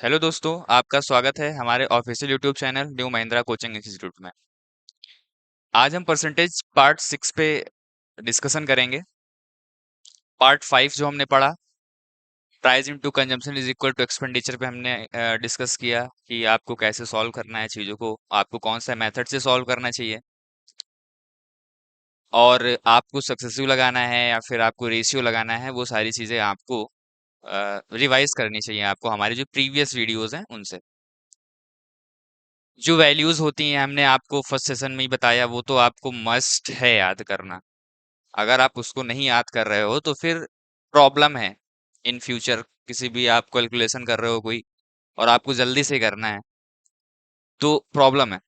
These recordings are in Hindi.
हेलो दोस्तों, आपका स्वागत है हमारे official YouTube channel new Mahindra coaching institute में। आज हम परसेंटेज पार्ट 6 पे डिस्कशन करेंगे। पार्ट 5 जो हमने पढ़ा, price into consumption is equal to expenditure पे हमने डिस्कस किया कि आपको कैसे सॉल्व करना है चीज़ों को, आपको कौन सा मेथड से सॉल्व करना चाहिए और आपको सक्सेसिव लगाना है या फिर आपको रेशियो लगाना है। वो सारी चीज़ें आपको रिवाइज करनी चाहिए आपको हमारे जो प्रीवियस वीडियोस हैं उनसे। जो वैल्यूज होती हैं हमने आपको फर्स्ट सेशन में ही बताया, वो तो आपको मस्ट है याद करना। अगर आप उसको नहीं याद कर रहे हो तो फिर प्रॉब्लम है इन फ्यूचर। किसी भी आप कैलकुलेशन कर रहे हो कोई और आपको जल्दी से करना है तो प्रॉब्लम है,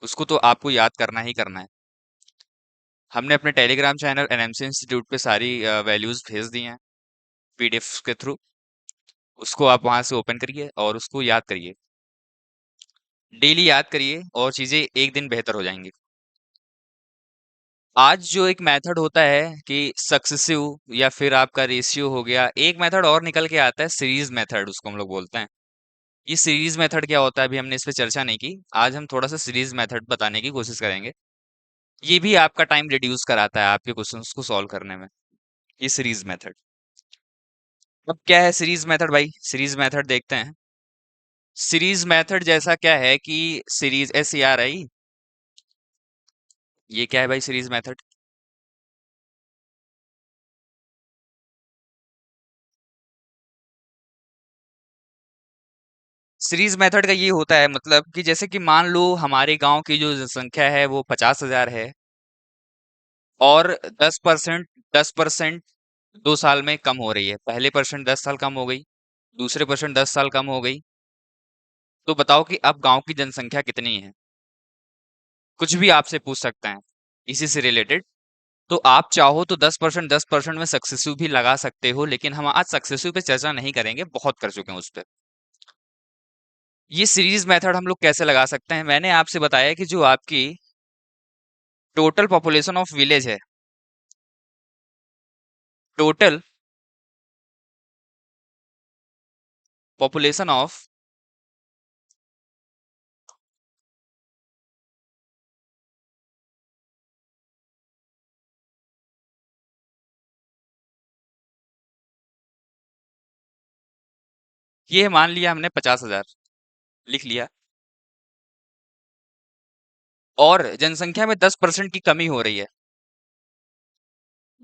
उसको तो आपको याद करना ही करना है। हमने अपने टेलीग्राम चैनल एनएमसी इंस्टीट्यूट पे सारी वैल्यूज भेज दी हैं पीडीएफ के थ्रू। उसको आप वहां से ओपन करिए और उसको याद करिए, डेली याद करिए और चीजें एक दिन बेहतर हो जाएंगी। आज जो एक मेथड होता है कि सक्सेसिव या फिर आपका रेशियो हो गया, एक मेथड और निकल के आता है सीरीज मेथड, उसको हम लोग बोलते हैं। ये सीरीज मेथड क्या होता है अभी हमने इस पे चर्चा नहीं की। आज हम थोड़ा सा सीरीज मेथड बताने की कोशिश करेंगे। ये भी आपका टाइम रिड्यूस कराता है आपके क्वेश्चंस को सॉल्व करने में, ये सीरीज मेथड। अब क्या है सीरीज मेथड भाई? सीरीज मेथड देखते हैं। सीरीज मेथड जैसा क्या है कि सीरीज SERI, ये क्या है भाई सीरीज मेथड? सीरीज मेथड का ये होता है मतलब कि जैसे कि मान लो हमारे गांव की जो जनसंख्या है वो 50,000 है और 10%, 10% 2 साल में कम हो रही है। पहले परसेंट 10 साल कम हो गई, दूसरे परसेंट 10 साल कम हो गई। तो बताओ कि अब गांव की जनसंख्या कितनी है? कुछ भी आपसे पूछ सकते हैं इसी से रिलेटेड। तो आप चाहो तो 10% में सक्सेसिव भी लगा सकते हो, लेकिन हम आज सक्सेसिव पे चर्चा नहीं करेंगे, बहुत कर चुके हैं उस पर। ये सीरीज मेथड हम लोग कैसे लगा सकते हैं? मैंने आपसे बताया कि जो आपकी टोटल पॉपुलेशन ऑफ विलेज है, टोटल पॉपुलेशन ऑफ ये मान लिया हमने 50,000, लिख लिया। और जनसंख्या में 10% की कमी हो रही है।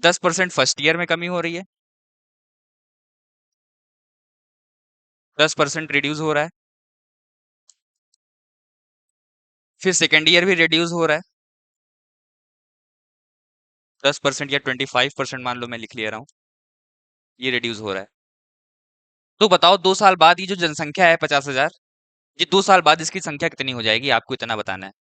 10% फर्स्ट ईयर में कमी हो रही है, 10% रिड्यूस हो रहा है, फिर सेकेंड ईयर भी रिड्यूस हो रहा है 10% या 25% मान लो, मैं लिख ले रहा हूँ, ये रिड्यूस हो रहा है। तो बताओ 2 साल बाद ये जो जनसंख्या है 50,000, ये 2 साल बाद इसकी संख्या कितनी हो जाएगी, आपको इतना बताना है।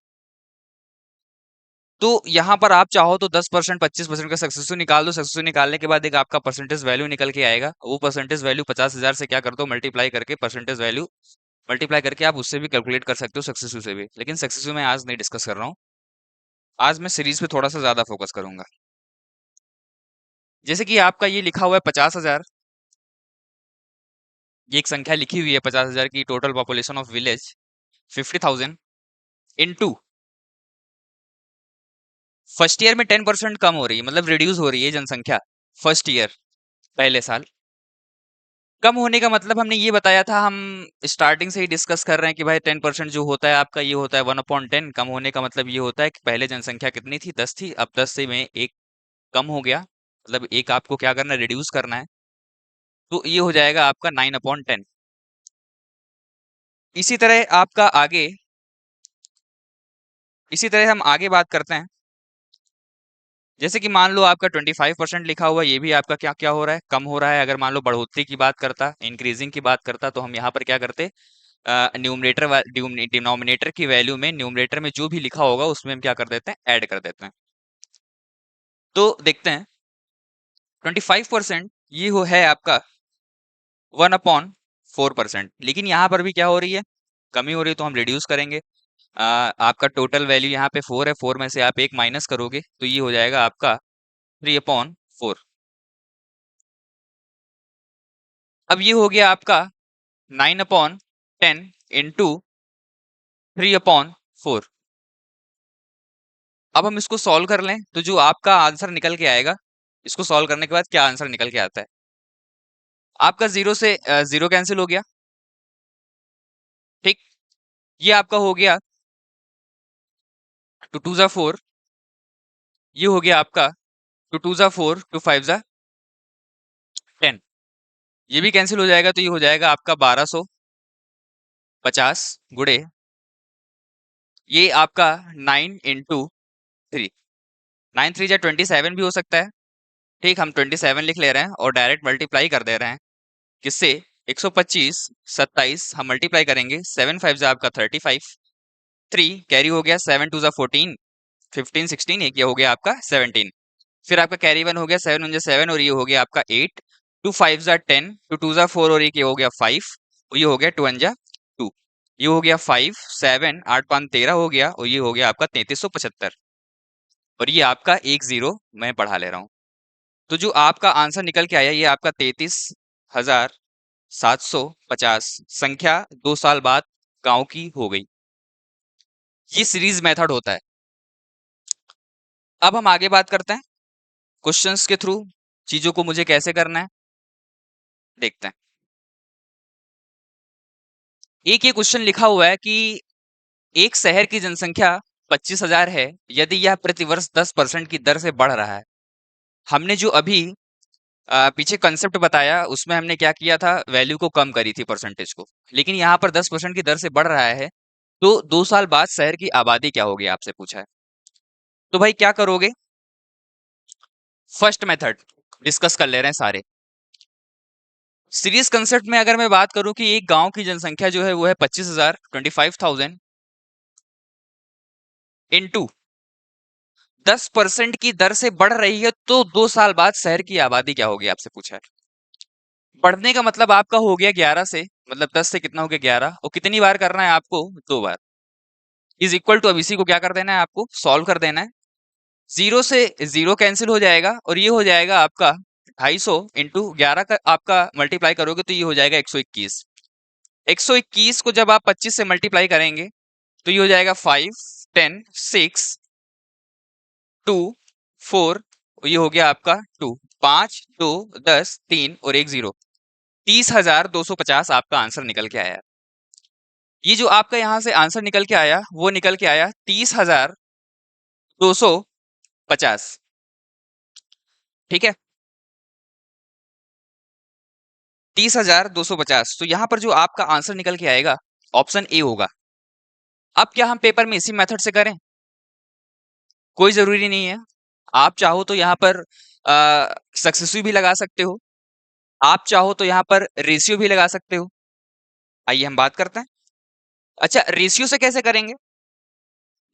तो यहाँ पर आप चाहो तो 10%, 25% का सक्सेसफुल निकाल दो। सक्सेसफुल निकालने के बाद एक आपका परसेंटेज वैल्यू निकल के आएगा। वो परसेंटेज वैल्यू 50,000 से क्या कर दो, मल्टीप्लाई करके परसेंटेज वैल्यू मल्टीप्लाई करके आप उससे भी कैलकुलेट कर सकते हो, सक्सेसफुल से भी। लेकिन सक्सेसफुल मैं आज नहीं डिस्कस कर रहा हूँ, आज मैं सीरीज पे थोड़ा सा ज्यादा फोकस करूंगा। जैसे कि आपका ये लिखा हुआ है 50,000, ये एक संख्या लिखी हुई है 50,000 की total population of village, 50,000 into first year में 10% कम हो रही है, मतलब रिड्यूस हो रही है जनसंख्या फर्स्ट ईयर, पहले साल। कम होने का मतलब हमने ये बताया था, हम स्टार्टिंग से ही डिस्कस कर रहे हैं कि भाई 10% जो होता है आपका, ये होता है 1/10। कम होने का मतलब ये होता है कि पहले जनसंख्या कितनी थी, 10 थी, अब 10 से में एक कम हो गया, मतलब एक आपको क्या करना है, रिड्यूस करना है। तो ये हो जाएगा आपका 9/10। इसी तरह आपका आगे, इसी तरह हम आगे बात करते हैं। जैसे कि मान लो आपका 25% लिखा हुआ है, ये भी आपका क्या क्या हो रहा है, कम हो रहा है। अगर मान लो बढ़ोतरी की बात करता, इंक्रीजिंग की बात करता, तो हम यहाँ पर क्या करते, न्यूमरेटर डिनोमिनेटर की वैल्यू में न्यूमरेटर में जो भी लिखा होगा उसमें हम क्या कर देते हैं, ऐड कर देते हैं। तो देखते हैं 25% ये हो है आपका 1/4%। लेकिन यहाँ पर भी क्या हो रही है, कमी हो रही है, तो हम रिड्यूस करेंगे। आपका टोटल वैल्यू यहाँ पे 4 है, 4 में से आप एक माइनस करोगे तो ये हो जाएगा आपका 3/4। अब ये हो गया आपका 9/10 इंटू 3/4। अब हम इसको सॉल्व कर लें तो जो आपका आंसर निकल के आएगा, इसको सॉल्व करने के बाद क्या आंसर निकल के आता है, आपका जीरो से जीरो कैंसिल हो गया। ठीक, ये आपका हो गया 2 2 जा 4, ये हो गया आपका 2 2 जा 4, 2 5 जा 10, ये भी कैंसिल हो जाएगा तो ये हो जाएगा आपका 1250 गुड़े ये आपका 9 इंटू 3, 9 3 जा 27 भी हो सकता है। ठीक, हम 27 लिख ले रहे हैं और डायरेक्ट मल्टीप्लाई कर दे रहे हैं किससे, 125 27 हम मल्टीप्लाई करेंगे, 7 5 जा आपका 35, 3 कैरी हो गया, 7 2 जा 14, 15 16, एक ये हो गया आपका 17, फिर आपका कैरी 1 हो गया, 7 1 जा 7 और ये हो गया आपका 8, 2 5 जा 10, 2 2 जा 4 और एक ये हो गया 5 और ये हो गया 2 1 जा 2, ये हो गया 5 7 8 5 13 हो गया और ये हो गया आपका 3375 और ये आपका एक जीरो मैं बढ़ा ले रहा हूँ। तो जो आपका आंसर निकल के आया ये आपका 33,750 संख्या 2 साल बाद गांव की हो गई। ये सीरीज मेथड होता है। अब हम आगे बात करते हैं क्वेश्चंस के थ्रू चीजों को मुझे कैसे करना है, देखते हैं। एक ये क्वेश्चन लिखा हुआ है कि एक शहर की जनसंख्या 25,000 है, यदि यह प्रतिवर्ष 10% की दर से बढ़ रहा है। हमने जो अभी पीछे कंसेप्ट बताया उसमें हमने क्या किया था, वैल्यू को कम करी थी परसेंटेज को, लेकिन यहाँ पर 10% की दर से बढ़ रहा है तो 2 साल बाद शहर की आबादी क्या होगी आपसे पूछा है। तो भाई क्या करोगे, फर्स्ट मेथड डिस्कस कर ले रहे हैं सारे। सीरीज कंसेप्ट में अगर मैं बात करूं कि एक गांव की जनसंख्या जो है वो है 25,000 25,000 इंटू 10% की दर से बढ़ रही है तो 2 साल बाद शहर की आबादी क्या होगी आपसे पूछा है। बढ़ने का मतलब आपका हो गया 11 से, मतलब 10 से कितना हो गया 11 और कितनी बार करना है आपको, 2 बार। इज इक्वल टू अब इसी को क्या कर देना है, आपको सॉल्व कर देना है। जीरो से जीरो कैंसिल हो जाएगा और ये हो जाएगा आपका 250 इंटू 11 का आपका मल्टीप्लाई करोगे तो ये हो जाएगा 121। 121 को जब आप 25 से मल्टीप्लाई करेंगे तो ये हो जाएगा 5 10 6 2 4 और ये हो गया आपका 2 5 2 10 3 और एक जीरो, 30,250 आपका आंसर निकल के आया। ये जो आपका यहां से आंसर निकल के आया वो निकल के आया 30,250। ठीक है, 30,250। तो यहां पर जो आपका आंसर निकल के आएगा ऑप्शन ए होगा। अब क्या हम पेपर में इसी मेथड से करें, कोई जरूरी नहीं है। आप चाहो तो यहाँ पर सक्सेसिव भी लगा सकते हो, आप चाहो तो यहाँ पर रेशियो भी लगा सकते हो। आइए हम बात करते हैं। अच्छा, रेशियो से कैसे करेंगे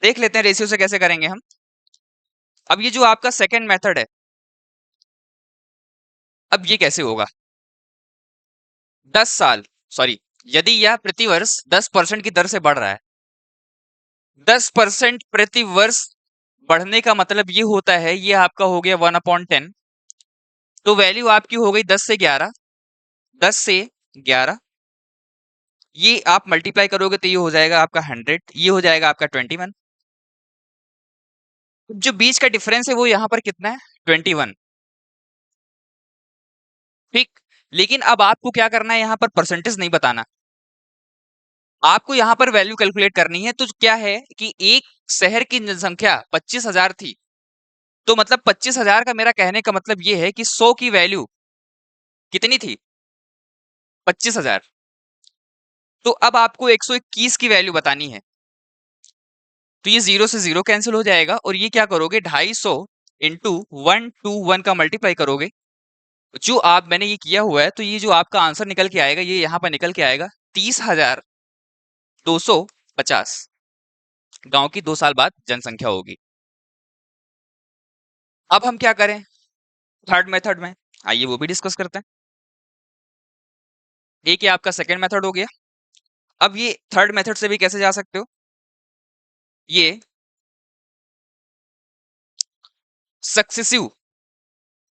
देख लेते हैं, रेशियो से कैसे करेंगे हम। अब ये जो आपका सेकंड मेथड है, अब ये कैसे होगा, 10 साल, सॉरी, यदि यह प्रतिवर्ष 10% की दर से बढ़ रहा है, 10% प्रति वर्ष बढ़ने का मतलब ये होता है, ये आपका हो गया 1/10, तो वैल्यू आपकी हो गई 10 से 11, 10 से 11, ये आप मल्टीप्लाई करोगे तो ये हो जाएगा आपका 100, ये हो जाएगा आपका 21। जो बीच का डिफरेंस है वो यहाँ पर कितना है, 21। ठीक, लेकिन अब आपको क्या करना है, यहाँ पर परसेंटेज नहीं बताना, आपको यहाँ पर वैल्यू कैलकुलेट करनी है। तो क्या है कि एक शहर की जनसंख्या 25,000 थी, तो मतलब 25,000 का मेरा कहने का मतलब ये है कि 100 की वैल्यू कितनी थी, 25,000। तो अब आपको 121 की वैल्यू बतानी है, तो ये जीरो से जीरो कैंसिल हो जाएगा और ये क्या करोगे, 250 इंटू 121 का मल्टीप्लाई करोगे, जो आप मैंने ये किया हुआ है, तो ये जो आपका आंसर निकल के आएगा ये यहाँ पर निकल के आएगा 30,250 गांव की 2 साल बाद जनसंख्या होगी। अब हम क्या करें थर्ड मेथड में, आइए वो भी डिस्कस करते हैं। एक ये आपका सेकेंड मेथड हो गया। अब ये थर्ड मेथड से भी कैसे जा सकते हो, ये सक्सेसिव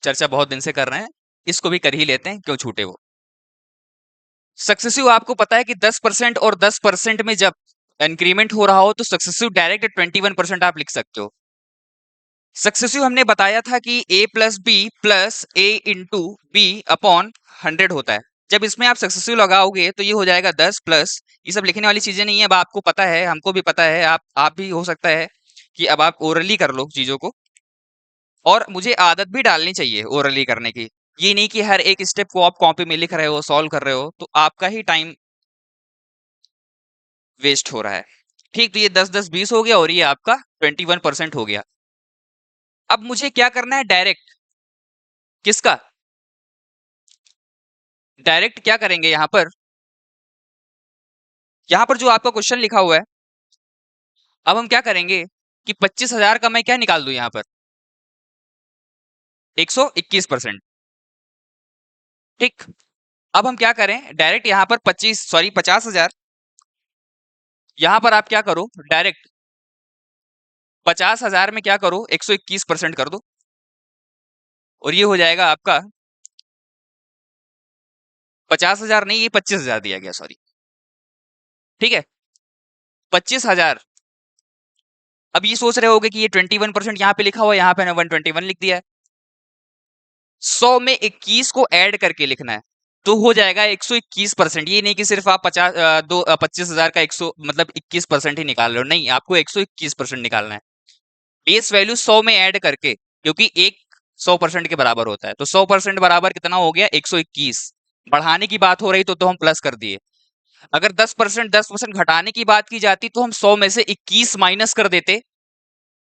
चर्चा बहुत दिन से कर रहे हैं, इसको भी कर ही लेते हैं, क्यों छूटे वो। सक्सेसिव आपको पता है कि 10% और 10% में जब इंक्रीमेंट हो रहा हो तो सक्सेसिव डायरेक्ट 21% आप लिख सकते हो। सक्सेसिव हमने बताया था कि a+b+a/b/100 होता है। जब इसमें आप सक्सेसिव लगाओगे तो ये हो जाएगा 10 प्लस, ये सब लिखने वाली चीजें नहीं है, अब आपको पता है, हमको भी पता है, आप भी हो सकता है कि अब आप ओरली कर लो चीजों को, और मुझे आदत भी डालनी चाहिए ओरली करने की। ये नहीं कि हर एक स्टेप को आप कॉपी में लिख रहे हो, सॉल्व कर रहे हो, तो आपका ही टाइम वेस्ट हो रहा है। ठीक, तो ये 10-10-20 हो गया और ये आपका 21% हो गया। अब मुझे क्या करना है, डायरेक्ट किसका, डायरेक्ट क्या करेंगे यहां पर जो आपका क्वेश्चन लिखा हुआ है, अब हम क्या करेंगे कि 25,000 का मैं क्या निकाल दूं यहां पर, 121%। ठीक, अब हम क्या करें, डायरेक्ट यहां पर 50,000, यहां पर आप क्या करो, डायरेक्ट 50,000 में क्या करो, 121% कर दो, और ये हो जाएगा आपका 50,000 नहीं, ये 25,000 दिया गया, सॉरी। ठीक है, 25,000। अब ये सोच रहे होगे कि ये 21% यहाँ पे लिखा हुआ है, यहाँ पे 121 लिख दिया है। 100 में 21 को ऐड करके लिखना है, तो हो जाएगा 121%। ये नहीं कि सिर्फ आप 25,000 का 100 मतलब 21% ही निकाल रहे हो, नहीं, आपको 121% निकालना है। बेस वैल्यू 100 में ऐड करके, क्योंकि एक 100% के बराबर होता है, तो 100% बराबर कितना हो गया, 121। बढ़ाने की बात हो रही तो हम प्लस कर दिए। अगर 10% घटाने की बात की जाती तो हम 100 में से 21 माइनस कर देते,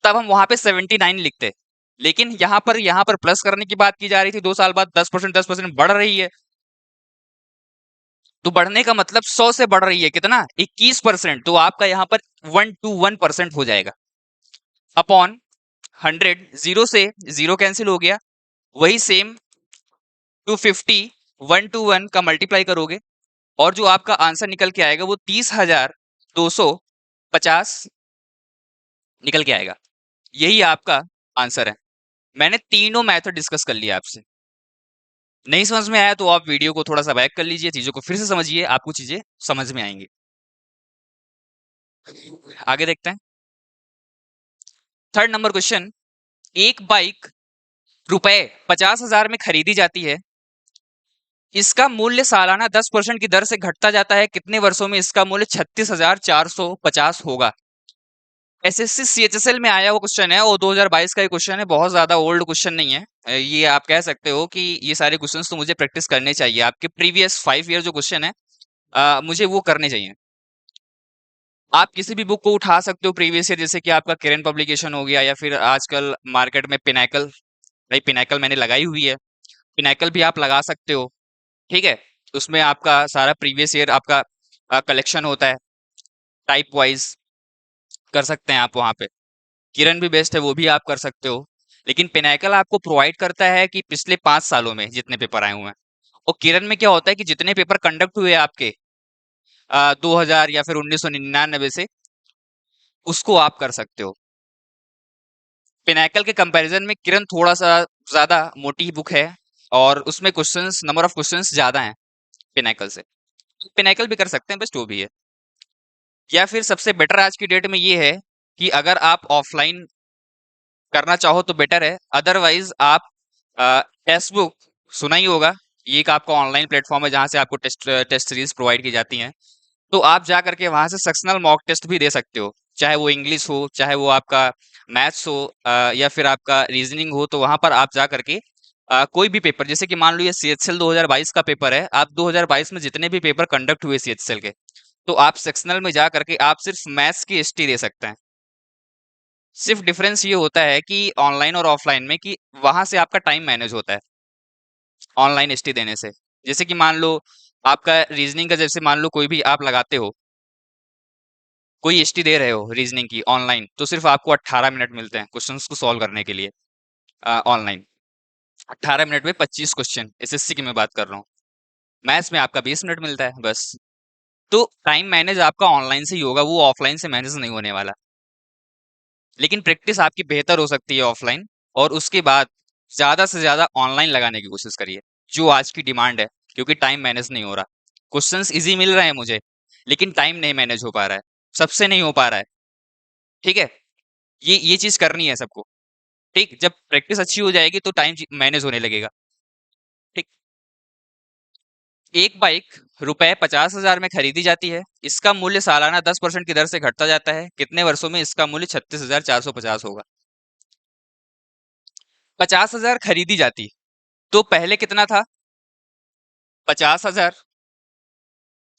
तब हम वहां पे 79 लिखते। लेकिन यहाँ पर प्लस करने की बात की जा रही थी, 2 साल बाद 10% बढ़ रही है, तो बढ़ने का मतलब 100 से बढ़ रही है कितना, 21%, तो आपका यहाँ पर 121% हो जाएगा अपॉन 100। जीरो से जीरो कैंसिल हो गया, वही सेम 250 1 to 1 का मल्टीप्लाई करोगे, और जो आपका आंसर निकल के आएगा वो 30,250 निकल के आएगा। यही आपका आंसर है। मैंने तीनों मेथड डिस्कस कर लिया आपसे। नहीं समझ में आया तो आप वीडियो को थोड़ा सा बैक कर लीजिए, चीजों को फिर से समझिए, आपको चीजें समझ में आएंगी। आगे देखते हैं। थर्ड नंबर क्वेश्चन, एक बाइक रुपए 50,000 में खरीदी जाती है, इसका मूल्य सालाना 10% की दर से घटता जाता है, कितने वर्षों में इसका मूल्य 36,450 होगा। एसएससी सीएचएसएल में आया वो क्वेश्चन है, वो 2022 का ही क्वेश्चन है, बहुत ज्यादा ओल्ड क्वेश्चन नहीं है। ये आप कह सकते हो कि ये सारे क्वेश्चंस तो मुझे प्रैक्टिस करने चाहिए, आपके प्रीवियस 5 ईयर जो क्वेश्चन है, मुझे वो करने चाहिए। आप किसी भी बुक को उठा सकते हो प्रीवियस ईयर, जैसे कि आपका किरण पब्लिकेशन हो गया, या फिर आजकल मार्केट में पिनाकल, भाई पिनाकल मैंने लगाई हुई है, पिनाकल भी आप लगा सकते हो। ठीक है, उसमें आपका सारा प्रीवियस ईयर आपका कलेक्शन होता है, टाइप वाइज कर सकते हैं आप वहां पे। किरण भी बेस्ट है, वो भी आप कर सकते हो। लेकिन पिनाकल आपको प्रोवाइड करता है कि पिछले 5 सालों में जितने पेपर आए हुए हैं, और किरण में क्या होता है कि जितने पेपर कंडक्ट हुए आपके 2000 या फिर 1999 से, उसको आप कर सकते हो। पिनाकल के कंपैरिजन में किरण थोड़ा सा ज्यादा मोटी बुक है, और उसमें क्वेश्चंस, नंबर ऑफ क्वेश्चंस ज्यादा हैं पिनाकल से। पिनाकल भी कर सकते हैं, बेस्ट वो भी है। या फिर सबसे बेटर आज की डेट में ये है कि अगर आप ऑफलाइन करना चाहो तो बेटर है, अदरवाइज आप टेक्स्ट बुक, सुना ही होगा, ये एक आपका ऑनलाइन प्लेटफॉर्म है जहां से आपको टेस्ट सीरीज प्रोवाइड की जाती हैं, तो आप जा करके वहां से सेक्शनल मॉक टेस्ट भी दे सकते हो, चाहे वो इंग्लिश हो, चाहे वो आपका मैथ्स हो, या फिर आपका रीजनिंग हो, तो वहां पर आप जा करके कोई भी पेपर, जैसे कि मान लो ये सीएचएल 2022 का पेपर है, आप 2022 में जितने भी पेपर कंडक्ट हुए सीएचएल के, तो आप सेक्शनल में जा करके आप सिर्फ मैथ्स की एसटी दे सकते हैं। सिर्फ डिफरेंस ये होता है कि ऑनलाइन और ऑफलाइन में, कि वहां से आपका टाइम मैनेज होता है ऑनलाइन एसटी देने से। जैसे कि मान लो आपका रीजनिंग का, जैसे मान लो कोई भी आप लगाते हो, कोई एसटी दे रहे हो रीजनिंग की ऑनलाइन, तो सिर्फ आपको 18 मिनट मिलते हैं क्वेश्चंस को सॉल्व करने के लिए ऑनलाइन। 18 मिनट में 25 क्वेश्चन, एसएससी की मैं बात कर रहा हूँ। मैथ्स में आपका 20 मिनट मिलता है बस। तो टाइम मैनेज आपका ऑनलाइन से ही होगा, वो ऑफलाइन से मैनेज नहीं होने वाला। लेकिन प्रैक्टिस आपकी बेहतर हो सकती है ऑफलाइन, और उसके बाद ज्यादा से ज्यादा ऑनलाइन लगाने की कोशिश करिए, जो आज की डिमांड है, क्योंकि टाइम मैनेज नहीं हो रहा। क्वेश्चंस इजी मिल रहे हैं मुझे, लेकिन टाइम नहीं मैनेज हो पा रहा है, सबसे नहीं हो पा रहा है। ठीक है, ये चीज करनी है सबको। ठीक, जब प्रैक्टिस अच्छी हो जाएगी तो टाइम मैनेज होने लगेगा। ठीक, एक बाइक रुपए 50,000 में खरीदी जाती है, इसका मूल्य सालाना 10% की दर से घटता जाता है, कितने वर्षों में इसका मूल्य 36,450 होगा? 50,000 खरीदी जाती, तो पहले कितना था? 50,000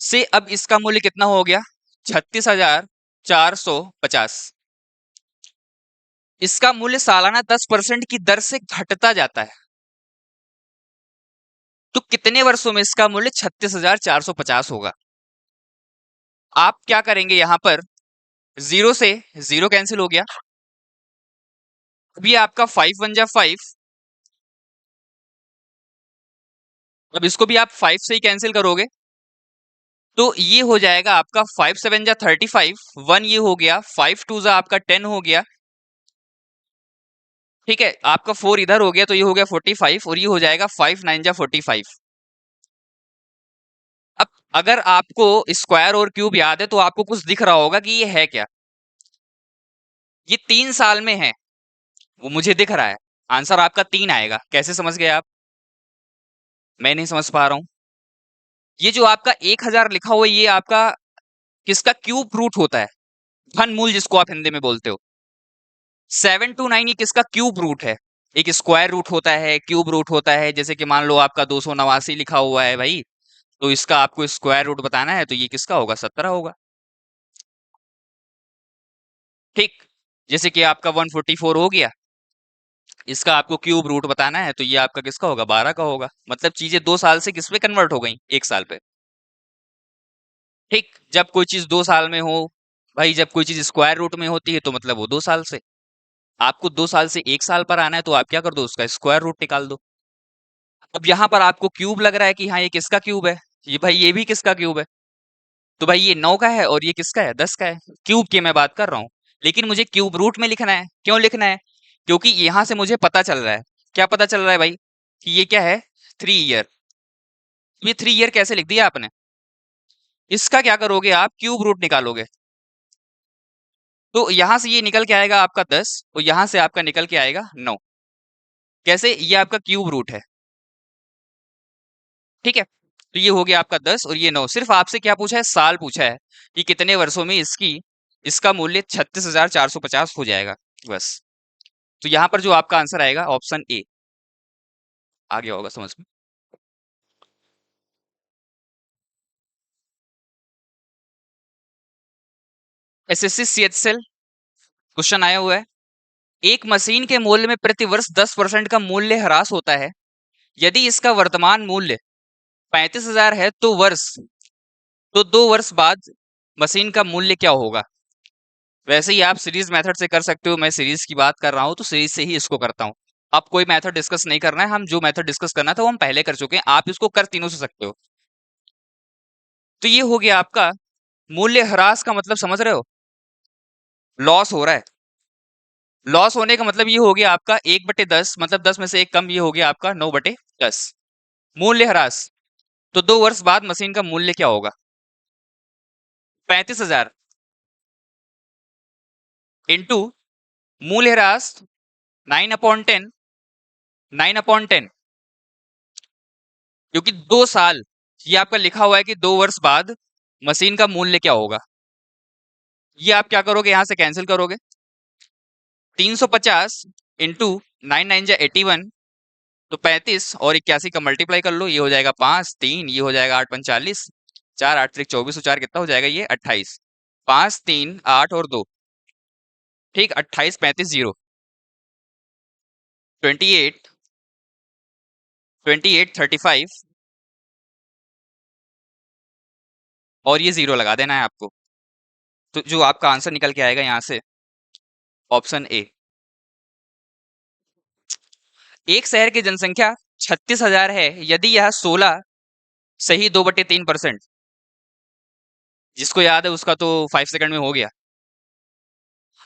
से अब इसका मूल्य कितना हो गया? 36,450। इसका मूल्य सालाना 10% की दर से घटता जाता है, तो कितने वर्षों में इसका मूल्य 36,450 होगा? आप क्या करेंगे यहां पर? जीरो से जीरो कैंसिल हो गया, अभी आपका 5 वन जा 5, अब इसको भी आप 5 से ही कैंसिल करोगे, तो ये हो जाएगा आपका 5 7 जा 35, 1 ये हो गया, 5 2 जा आपका 10 हो गया। ठीक है, आपका 4 इधर हो गया, तो ये हो गया 45, और ये हो जाएगा 5 9 जा 45। अब अगर आपको स्क्वायर और क्यूब याद है तो आपको कुछ दिख रहा होगा कि ये है क्या। ये 3 साल में है, वो मुझे दिख रहा है। आंसर आपका 3 आएगा। कैसे समझ गए आप? मैं नहीं समझ पा रहा हूं। ये जो आपका 1,000 लिखा हुआ है, ये आपका किसका क्यूब रूट होता है? घन मूल जिसको आप हिंदी में बोलते हो। 7 to 9 ये किसका क्यूब रूट है? एक स्क्वायर रूट होता है, क्यूब रूट होता है। जैसे कि मान लो आपका 289 लिखा हुआ है भाई, तो इसका आपको स्क्वायर रूट बताना है, तो ये किसका होगा? 17 होगा। ठीक, जैसे कि आपका 144 हो गया, इसका आपको क्यूब रूट बताना है, तो ये आपका किसका होगा? 12 का होगा। मतलब चीजें 2 साल से किस पे कन्वर्ट हो गई? 1 साल पे। ठीक, जब कोई चीज 2 साल में हो भाई, जब कोई चीज स्क्वायर रूट में होती है तो मतलब वो 2 साल से। आपको 2 साल से 1 साल पर आना है, तो आप क्या कर दो? उसका स्क्वायर रूट निकाल दो। अब यहाँ पर आपको क्यूब लग रहा है कि हाँ ये किसका क्यूब है? ये भाई ये भी किसका क्यूब है? तो भाई ये 9 का है और ये किसका है? 10 का है। क्यूब की मैं बात कर रहा हूँ, लेकिन मुझे क्यूब रूट में लिखना है। क्यों लिखना है? क्योंकि यहां से मुझे पता चल रहा है। क्या पता चल रहा है भाई? कि ये क्या है? 3 ईयर। ये 3 ईयर कैसे लिख दिया आपने? इसका क्या करोगे आप? क्यूब रूट निकालोगे, तो यहां से ये निकल के आएगा आपका 10, और यहां से आपका निकल के आएगा 9। कैसे? ये आपका क्यूब रूट है। ठीक है, तो ये हो गया आपका 10 और ये 9। सिर्फ आपसे क्या पूछा है? साल पूछा है कि कितने वर्षों में इसका मूल्य 36,450 हो जाएगा, बस। तो यहां पर जो आपका आंसर आएगा ऑप्शन ए। आ गया होगा समझ में? एसएससी सीएचएल क्वेश्चन आया हुआ है। एक मशीन के मूल्य में प्रति वर्ष 10% का मूल्य ह्रास होता है। यदि इसका वर्तमान मूल्य 35,000 है, तो 2 वर्ष बाद मशीन का मूल्य क्या होगा? वैसे ही आप सीरीज मेथड से कर सकते हो। मैं सीरीज की बात कर रहा हूं, तो सीरीज से ही इसको करता हूं। अब कोई मेथड डिस्कस नहीं करना है, हम जो मेथड डिस्कस करना था वो हम पहले कर चुके हैं। आप इसको कर तीनों से सकते हो। तो ये हो गया आपका मूल्य ह्रास का मतलब, समझ रहे हो? लॉस हो रहा है। लॉस होने का मतलब ये हो गया आपका 1/10, मतलब 10 में से 1 कम, ये हो गया आपका 9/10। मूल्य ह्रास, तो 2 वर्ष बाद मशीन का मूल्य क्या होगा? 35,000 इंटू मूल्य ह्रास 9/10। 9/10, क्योंकि 2 साल, ये आपका लिखा हुआ है कि 2 वर्ष बाद मशीन का मूल्य क्या होगा। ये आप क्या करोगे? यहां से कैंसिल करोगे। 350 इंटू 9 9 जा 81, तो 35 और 81 का मल्टीप्लाई कर लो, ये हो जाएगा 5 3, ये हो जाएगा 8 5 40, 4 8 3 24, 4 कितना हो जाएगा? ये 28। 5 3 8 और 2, ठीक, 28 35 0, 28 28 35, और ये जीरो लगा देना है आपको। तो जो आपका आंसर निकल के आएगा यहाँ से ऑप्शन ए। एक शहर की जनसंख्या 36,000 है, यदि यह 16 सही 2/3%। जिसको याद है उसका तो 5 सेकंड में हो गया।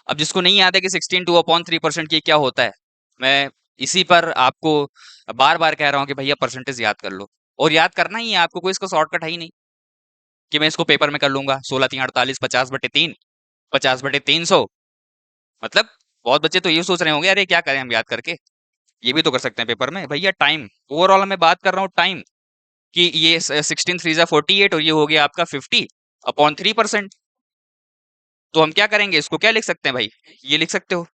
अब जिसको नहीं याद है कि 16 2/3% ये क्या होता है, मैं इसी पर आपको बार बार कह रहा हूं कि भैया परसेंटेज याद कर लो। और याद करना ही है आपको, कोई इसका शॉर्टकट है ही नहीं। कि मैं इसको पेपर में कर लूंगा 16×3=48, 50/3, 50/300। मतलब बहुत बच्चे तो ये सोच रहे होंगे अरे क्या करें हम याद करके, ये भी तो कर सकते हैं पेपर में भैया। टाइम ओवरऑल मैं बात कर रहा हूँ, टाइम कि ये 16×3=48 और ये हो गया आपका 50/3%। तो हम क्या करेंगे, इसको क्या लिख सकते हैं भाई, ये लिख सकते हो,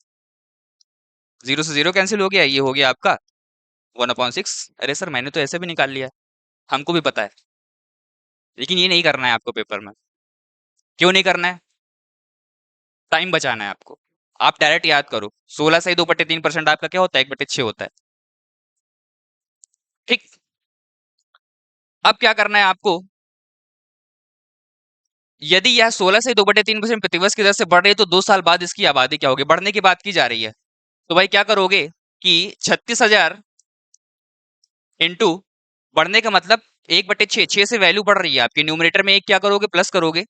0 से 0 कैंसिल हो गया, ये हो गया आपका 1/6। अरे सर मैंने तो ऐसे भी निकाल लिया, हमको भी पता है, लेकिन ये नहीं करना है आपको पेपर में। क्यों नहीं करना है, टाइम बचाना है आपको। आप डायरेक्ट याद करो, 16 से 2/3% आपका क्या होता है, 1/6 होता है। ठीक, अब क्या करना है आपको, यदि यह 16 से 2/3% प्रतिवर्ष की दर से बढ़ रही है तो 2 साल बाद इसकी आबादी क्या होगी, बढ़ने की बात की जा रही है। तो भाई क्या करोगे कि 36,000 इंटू, बढ़ने का मतलब 1/6, 6 से वैल्यू बढ़ रही है आपकी, न्यूमरेटर में एक क्या करोगे, प्लस करोगे,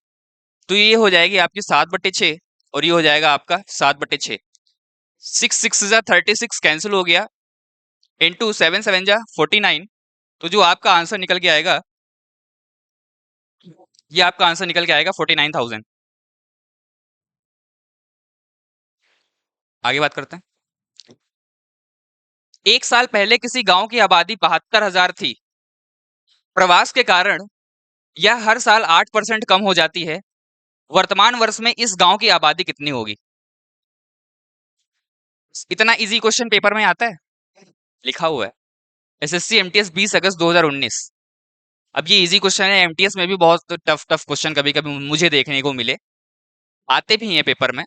तो ये हो जाएगी आपकी 7/6 और ये हो जाएगा आपका 7/6। 6 6 जा 36 कैंसिल हो गया, इंटू 7 7 जा 49। तो जो आपका आंसर निकल के आएगा, ये आपका आंसर निकल के आएगा 49,000। आगे बात करते हैं। एक साल पहले किसी गांव की आबादी 72,000 थी। प्रवास के कारण यह हर साल 8% कम हो जाती है। वर्तमान वर्ष में इस गांव की आबादी कितनी होगी। इतना इजी क्वेश्चन पेपर में आता है, लिखा हुआ है एसएससी एमटीएस 20 अगस्त 2019। अब ये इजी क्वेश्चन है, एमटीएस में भी बहुत टफ टफ क्वेश्चन कभी कभी मुझे देखने को मिले, आते भी हैं पेपर में।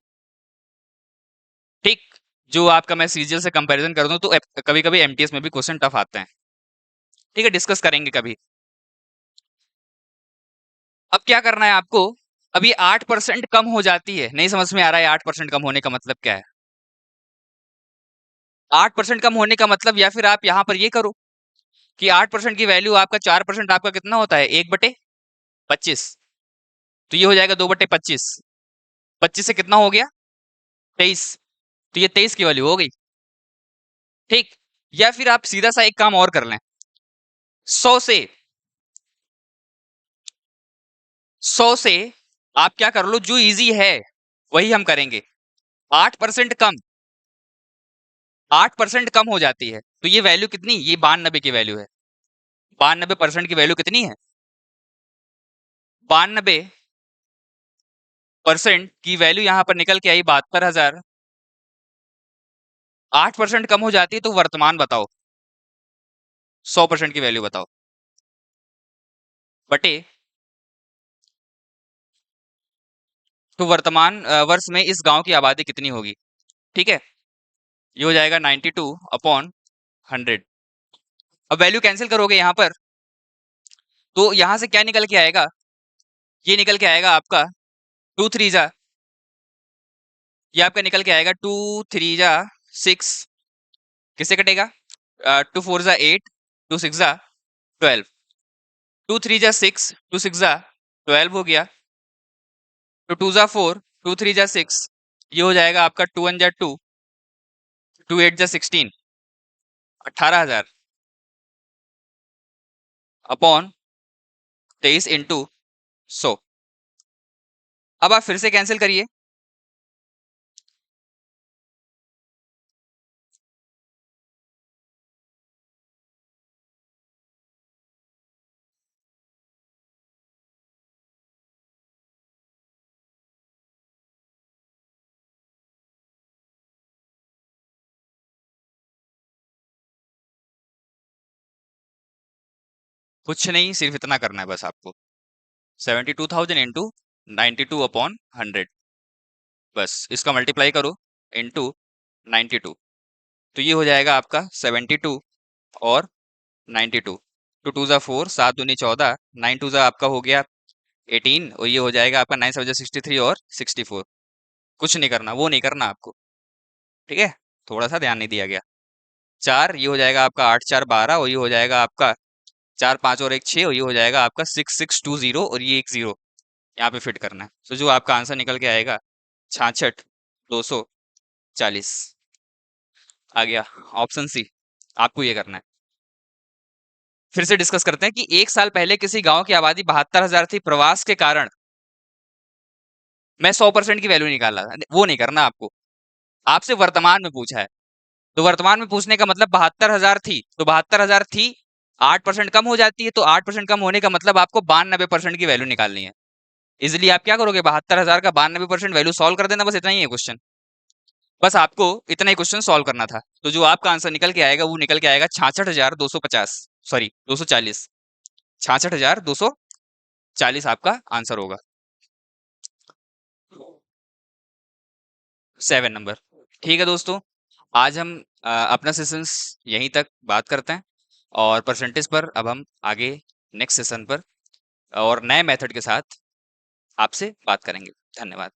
ठीक, जो आपका मैं सीजीएल से कंपैरिजन कर दूं तो कभी कभी एमटीएस में भी क्वेश्चन टफ आते हैं। ठीक है, डिस्कस करेंगे कभी। अब क्या करना है आपको, अभी 8% कम हो जाती है, नहीं समझ में आ रहा है 8% कम होने का मतलब क्या है। 8% कम होने का मतलब, या फिर आप यहां पर ये करो कि 8% की वैल्यू आपका 4% आपका कितना होता है, 1/25। तो ये हो जाएगा 2/25। 25 से कितना हो गया, 23। तो ये 23 की वैल्यू हो गई। ठीक, या फिर आप सीधा सा एक काम और कर लें, 100 से 100 से आप क्या कर लो, जो इजी है वही हम करेंगे। 8% कम, 8% कम हो जाती है तो ये वैल्यू कितनी, ये 92 की वैल्यू है। 92% की वैल्यू कितनी है, 92% की वैल्यू यहां पर निकल के आई 72,000। 8% कम हो जाती है तो वर्तमान बताओ, 100% की वैल्यू बताओ, बटे, तो वर्तमान वर्ष में इस गांव की आबादी कितनी होगी। ठीक है, ये हो जाएगा 92/100। अब वैल्यू कैंसिल करोगे यहां पर, तो यहां से क्या निकल के आएगा, ये निकल के आएगा आपका 2 3 जा, ये आपका निकल के आएगा 2 3 जा 6। किससे कटेगा, 2 4 जा 8, 2 6 जा 12, 2 3 जा 6, 2 6 जा 12 हो गया, तो 2 जा 4, 2 3 जा 6, ये हो जाएगा आपका 2 1 जा 2, 2 8 जा 16, 18,000 अपॉन 23 × 100। अब आप फिर से कैंसिल करिए, कुछ नहीं, सिर्फ इतना करना है बस आपको, 72,000 इंटू 92/100, बस इसका मल्टीप्लाई करो इंटू 92। तो ये हो जाएगा आपका 72 और 92। 2 2 जा 4, 7 दूनी 14, 9 2 जा आपका हो गया 18, और ये हो जाएगा आपका 9 7 जा 63 और 64। कुछ नहीं करना, वो नहीं करना आपको, ठीक है, थोड़ा सा ध्यान नहीं दिया गया। 4, ये हो जाएगा आपका 8 4 12, और ये हो जाएगा आपका 4 5 और 1 6, और ये हो जाएगा आपका 6620, और ये एक 0 यहाँ पे फिट करना है। तो जो आपका आंसर निकल के आएगा 66,240 आ गया, ऑप्शन सी, आपको ये करना है। फिर से डिस्कस करते हैं कि एक साल पहले किसी गांव की आबादी 72,000 थी। प्रवास के कारण मैं 100% की वैल्यू निकाल रहा था, वो नहीं करना आपको। आपसे वर्तमान में पूछा है, तो वर्तमान में पूछने का मतलब 72,000 थी, तो 72,000 थी, 8% कम हो जाती है, तो 8% कम होने का मतलब आपको 92% की वैल्यू निकालनी है। इजिली आप क्या करोगे, 72,000 का 92% वैल्यू सॉल्व कर देना, बस इतना ही है क्वेश्चन। बस आपको इतना ही क्वेश्चन सॉल्व करना था। तो जो आपका आंसर निकल के आएगा वो निकल के आएगा 66,250, सॉरी 240। 66,240 आपका आंसर होगा। 7 नंबर। ठीक है दोस्तों, आज हम अपना सेशंस यहीं तक बात करते हैं, और परसेंटेज पर अब हम आगे नेक्स्ट सेशन पर और नए मेथड के साथ आपसे बात करेंगे। धन्यवाद।